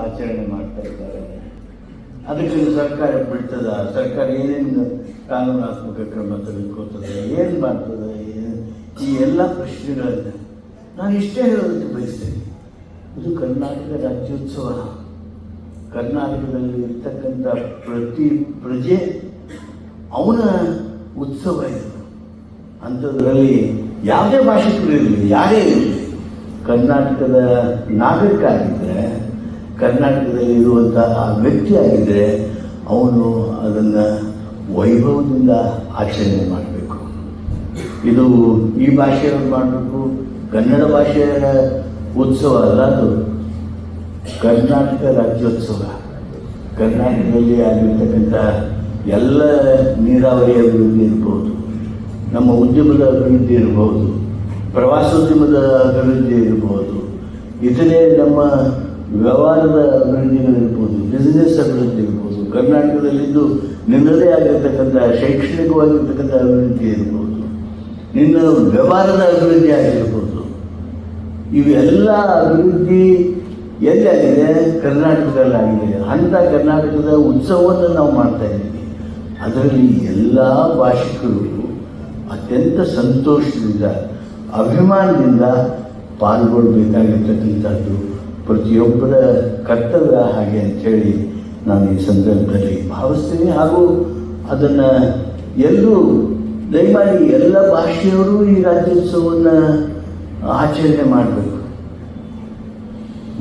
ಆಚರಣೆ ಮಾಡ್ತಾ ಇದ್ದಾರೆ. ಅದಕ್ಕೆ ಸರ್ಕಾರ ಬಿಡ್ತದ, ಸರ್ಕಾರ ಏನೇನು ಕಾನೂನಾತ್ಮಕ ಕ್ರಮ ತೆಗೆದುಕೊಳ್ತದೆ, ಏನು ಮಾಡ್ತದೆ, ಈ ಎಲ್ಲ ಪ್ರಶ್ನೆಗಳನ್ನು ನಾನು ಇಷ್ಟೇ ಹೇಳೋದಕ್ಕೆ ಬಯಸ್ತೇನೆ. ಇದು ಕರ್ನಾಟಕ ರಾಜ್ಯೋತ್ಸವ. ಕರ್ನಾಟಕದಲ್ಲಿ ಇರ್ತಕ್ಕಂಥ ಪ್ರತಿ ಪ್ರಜೆ ಅವನ ಉತ್ಸವ ಇದು. ಅಂಥದ್ರಲ್ಲಿ ಯಾವುದೇ ಭಾಷಿಕರು ಇರಲಿ, ಯಾರೇ ಇರಲಿ, ಕರ್ನಾಟಕದ ನಾಗರಿಕ ಆಗಿದ್ದರೆ, ಕರ್ನಾಟಕದಲ್ಲಿ ಇರುವಂತಹ ವ್ಯಕ್ತಿ ಆಗಿದ್ದರೆ ಅವನು ಅದನ್ನು ವೈಭವದಿಂದ ಆಚರಣೆ ಮಾಡಬೇಕು. ಇದು ಈ ಭಾಷೆಯವರು ಮಾಡಬೇಕು, ಕನ್ನಡ ಭಾಷೆಯ ಉತ್ಸವ ಅಲ್ಲ, ಅದು ಕರ್ನಾಟಕ ರಾಜ್ಯೋತ್ಸವ. ಕರ್ನಾಟಕದಲ್ಲಿ ಆಗಿರ್ತಕ್ಕಂಥ ಎಲ್ಲ ನೀರಾವರಿ ಅಭಿವೃದ್ಧಿ ಇರ್ಬೋದು, ನಮ್ಮ ಉದ್ಯಮದ ಅಭಿವೃದ್ಧಿ ಇರ್ಬೋದು, ಪ್ರವಾಸೋದ್ಯಮದ ಅಭಿವೃದ್ಧಿ ಇರ್ಬೋದು, ಇತರೆ ನಮ್ಮ ವ್ಯವಹಾರದ ಅಭಿವೃದ್ಧಿಗಳಿರ್ಬೋದು, ಬಿಸ್ನೆಸ್ ಅಭಿವೃದ್ಧಿ ಇರ್ಬೋದು, ಕರ್ನಾಟಕದಲ್ಲಿದ್ದು ನಿನ್ನದೇ ಆಗಿರ್ತಕ್ಕಂಥ ಶೈಕ್ಷಣಿಕವಾಗಿರ್ತಕ್ಕಂಥ ಅಭಿವೃದ್ಧಿ ಇರ್ಬೋದು, ನಿನ್ನ ವ್ಯವಹಾರದ ಅಭಿವೃದ್ಧಿ ಆಗಿರ್ಬೋದು. ಇವೆಲ್ಲ ಅಭಿವೃದ್ಧಿ ಎಲ್ಲಾಗಿದೆ? ಕರ್ನಾಟಕದಲ್ಲಾಗಿದೆ. ಅಂಥ ಕರ್ನಾಟಕದ ಉತ್ಸವವನ್ನು ನಾವು ಮಾಡ್ತಾ ಇದ್ದೀವಿ. ಅದರಲ್ಲಿ ಎಲ್ಲ ಭಾಷಿಕರು ಅತ್ಯಂತ ಸಂತೋಷದಿಂದ, ಅಭಿಮಾನದಿಂದ ಪಾಲ್ಗೊಳ್ಬೇಕಾಗಿರ್ತಕ್ಕಂಥದ್ದು ಪ್ರತಿಯೊಬ್ಬರ ಕರ್ತವ್ಯ ಹಾಗೆ ಅಂಥೇಳಿ ನಾನು ಈ ಸಂದರ್ಭದಲ್ಲಿ ಭಾವಿಸ್ತೀನಿ. ಹಾಗೂ ಅದನ್ನು ಎಲ್ಲರೂ ದಯಮಾಡಿ ಎಲ್ಲ ಭಾಷೆಯವರು ಈ ರಾಜ್ಯೋತ್ಸವವನ್ನು ಆಚರಣೆ ಮಾಡಬೇಕು.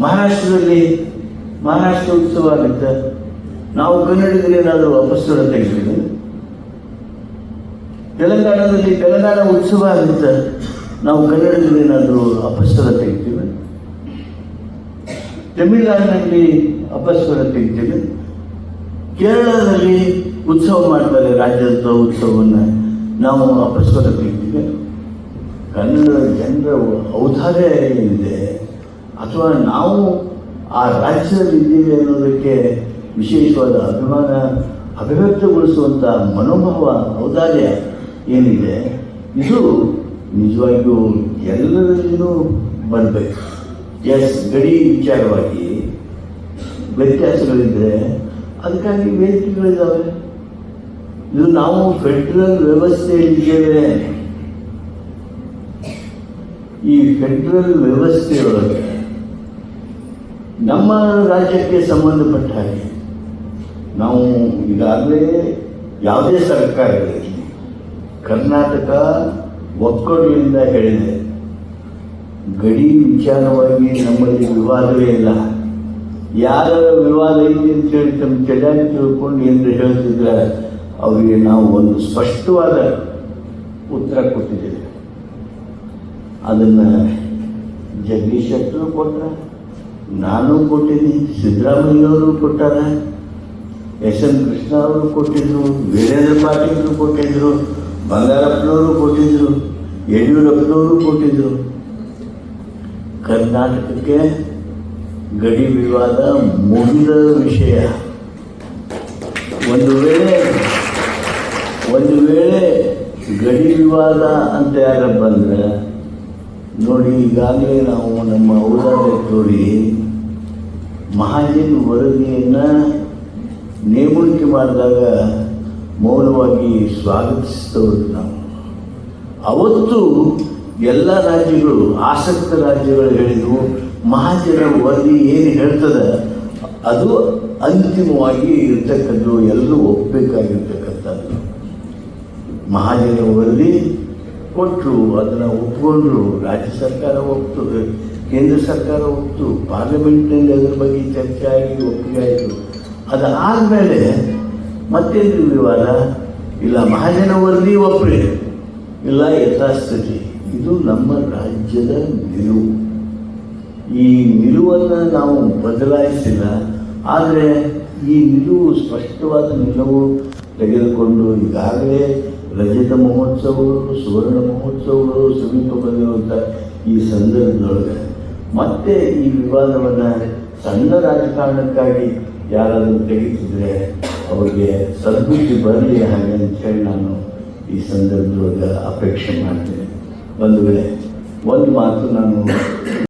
ಮಹಾರಾಷ್ಟ್ರದಲ್ಲಿ ಮಹಾರಾಷ್ಟ್ರ ಉತ್ಸವ ಆಗುತ್ತೆ, ನಾವು ಕನ್ನಡಿಗರೇನಾದರೂ ಅಪಸ್ವರ ತೆಗಿತೀವಿ. ತೆಲಂಗಾಣದಲ್ಲಿ ತೆಲಂಗಾಣ ಉತ್ಸವ ಆಗುತ್ತೆ, ನಾವು ಕನ್ನಡಿಗರೇನಾದರೂ ಅಪಸ್ವರ ತೆಗಿತೀವಿ. ತಮಿಳುನಾಡಿನಲ್ಲಿ ಅಪಸ್ವರ ತೆಗಿತೀವಿ. ಕೇರಳದಲ್ಲಿ ಉತ್ಸವ ಮಾಡ್ತಾರೆ, ರಾಜ್ಯೋತ್ಸವ ಉತ್ಸವವನ್ನು, ನಾವು ಅಪಸ್ವರ ತೆಗಿತೀವಿ. ಕನ್ನಡ ಜನರ ಔದಾರ್ಯ ಏನಿದೆ, ಅಥವಾ ನಾವು ಆ ರಾಜ್ಯದಲ್ಲಿ ಇದ್ದೀವಿ ಅನ್ನೋದಕ್ಕೆ ವಿಶೇಷವಾದ ಅಭಿಮಾನ ಅಭಿವ್ಯಕ್ತಗೊಳಿಸುವಂಥ ಮನೋಭಾವ, ಔದಾರ್ಯ ಏನಿದೆ, ಇದು ನಿಜವಾಗಿಯೂ ಎಲ್ಲರಲ್ಲಿಯೂ ಬರಬೇಕು. ಗಡಿ ವಿಚಾರವಾಗಿ ವ್ಯತ್ಯಾಸಗಳಿದ್ದರೆ ಅದಕ್ಕಾಗಿ ವೇದಿಕೆಗಳಿದ್ದಾವೆ. ಇದು ನಾವು ಫೆಡ್ರಲ್ ವ್ಯವಸ್ಥೆಯಲ್ಲಿದ್ದೇವೆ. ಈ ಫೆಡ್ರಲ್ ವ್ಯವಸ್ಥೆಯೊಳಗೆ ನಮ್ಮ ರಾಜ್ಯಕ್ಕೆ ಸಂಬಂಧಪಟ್ಟ ಹಾಗೆ ನಾವು ಈಗಾಗಲೇ ಯಾವುದೇ ಸರ್ಕಾರಗಳಲ್ಲಿ ಕರ್ನಾಟಕ ಒಕ್ಕೂಟದಿಂದ ಹೇಳಿದೆ, ಗಡಿ ವಿಚಾರವಾಗಿ ನಮ್ಮಲ್ಲಿ ವಿವಾದವೇ ಇಲ್ಲ. ಯಾರ ವಿವಾದ ಐತಿ ಅಂತೇಳಿ ತಮ್ಮ ಚೆನ್ನಾಗಿ ತಿಳ್ಕೊಂಡು ಏನಾರು ಹೇಳ್ತಿದ್ರೆ ಅವರಿಗೆ ನಾವು ಒಂದು ಸ್ಪಷ್ಟವಾದ ಉತ್ತರ ಕೊಟ್ಟಿದ್ದೇವೆ. ಅದನ್ನು ಜಗದೀಶ್ ಶೆಟ್ಟರು ಕೊಟ್ಟರೆ, ನಾನು ಕೊಟ್ಟಿದ್ದೀನಿ, ಸಿದ್ದರಾಮಯ್ಯವರು ಕೊಟ್ಟಾರೆ, ಎಸ್.ಎಂ. ಕೃಷ್ಣ ಅವರು ಕೊಟ್ಟಿದ್ರು, ವೀರೇಂದ್ರ ಪಾಟೀಲರು ಕೊಟ್ಟಿದ್ರು, ಬಂಗಾರಪ್ಪನವರು ಕೊಟ್ಟಿದ್ರು, ಯಡಿಯೂರಪ್ಪನವರು ಕೊಟ್ಟಿದ್ರು. ಕರ್ನಾಟಕಕ್ಕೆ ಗಡಿ ವಿವಾದ ಮುಗಿದ ವಿಷಯ. ಒಂದು ವೇಳೆ ಗಡಿ ವಿವಾದ ಅಂತ ಯಾರ ಬಂದರೆ ನೋಡಿ, ಈಗಾಗಲೇ ನಾವು ನಮ್ಮ ಔದಾರ್ಯ ತೋರಿ ಮಹಾಜನ್ ವರದಿಯನ್ನು ನೇಮಣಿಕೆ ಮಾಡಿದಾಗ ಮೌನವಾಗಿ ಸ್ವಾಗತಿಸಿದವರು ನಾವು. ಅವತ್ತು ಎಲ್ಲ ರಾಜ್ಯಗಳು, ಆಸಕ್ತ ರಾಜ್ಯಗಳು ಹೇಳಿದವು, ಮಹಾಜನ ವರದಿ ಏನು ಹೇಳ್ತದೆ ಅದು ಅಂತಿಮವಾಗಿ ಇರ್ತಕ್ಕದ್ದು, ಎಲ್ಲರೂ ಒಪ್ಪಬೇಕಾಗಿರ್ತಕ್ಕಂಥದ್ದು. ಮಹಾಜನ ವರದಿ ಕೊಟ್ಟರು, ಅದನ್ನು ಒಪ್ಪಿಕೊಂಡ್ರು, ರಾಜ್ಯ ಸರ್ಕಾರ ಒಪ್ತು, ಕೇಂದ್ರ ಸರ್ಕಾರ ಒಪ್ತು, ಪಾರ್ಲಿಮೆಂಟ್ನಲ್ಲಿ ಅದ್ರ ಬಗ್ಗೆ ಚರ್ಚೆ ಆಗಿ ಒಪ್ಪಿಗೆ ಆಯಿತು. ಅದಾದಮೇಲೆ ಮತ್ತೇನು ವಿವಾದ ಇಲ್ಲ, ಮಹಾಜನ ವರದಿ ಒಪ್ಪಿ ಇಲ್ಲ, ಯಥಾಸ್ಥಿತಿ. ಇದು ನಮ್ಮ ರಾಜ್ಯದ ನಿಲುವು. ಈ ನಿಲುವನ್ನು ನಾವು ಬದಲಾಯಿಸಿಲ್ಲ. ಆದರೆ ಈ ನಿಲುವು, ಸ್ಪಷ್ಟವಾದ ನಿಲುವು ತೆಗೆದುಕೊಂಡು ಈಗಾಗಲೇ ರಜತ ಮಹೋತ್ಸವಗಳು, ಸುವರ್ಣ ಮಹೋತ್ಸವಗಳು ಸಮೀಪ ಬಂದಿರುವಂಥ ಈ ಸಂದರ್ಭದೊಳಗೆ ಮತ್ತೆ ಈ ವಿವಾದವನ್ನು ಸಣ್ಣ ರಾಜಕಾರಣಕ್ಕಾಗಿ ಯಾರಾದರೂ ತೆಗೆದಿದ್ರೆ ಅವರಿಗೆ ಸದ್ಬುದ್ಧಿ ಬರಲಿ ಹಾಗೆ ಅಂತೇಳಿ ನಾನು ಈ ಸಂದರ್ಭದೊಳಗೆ ಅಪೇಕ್ಷೆ ಮಾಡ್ತೇನೆ. ಒಂದು ವೇಳೆ ಒಂದು ಮಾತು ನಾನು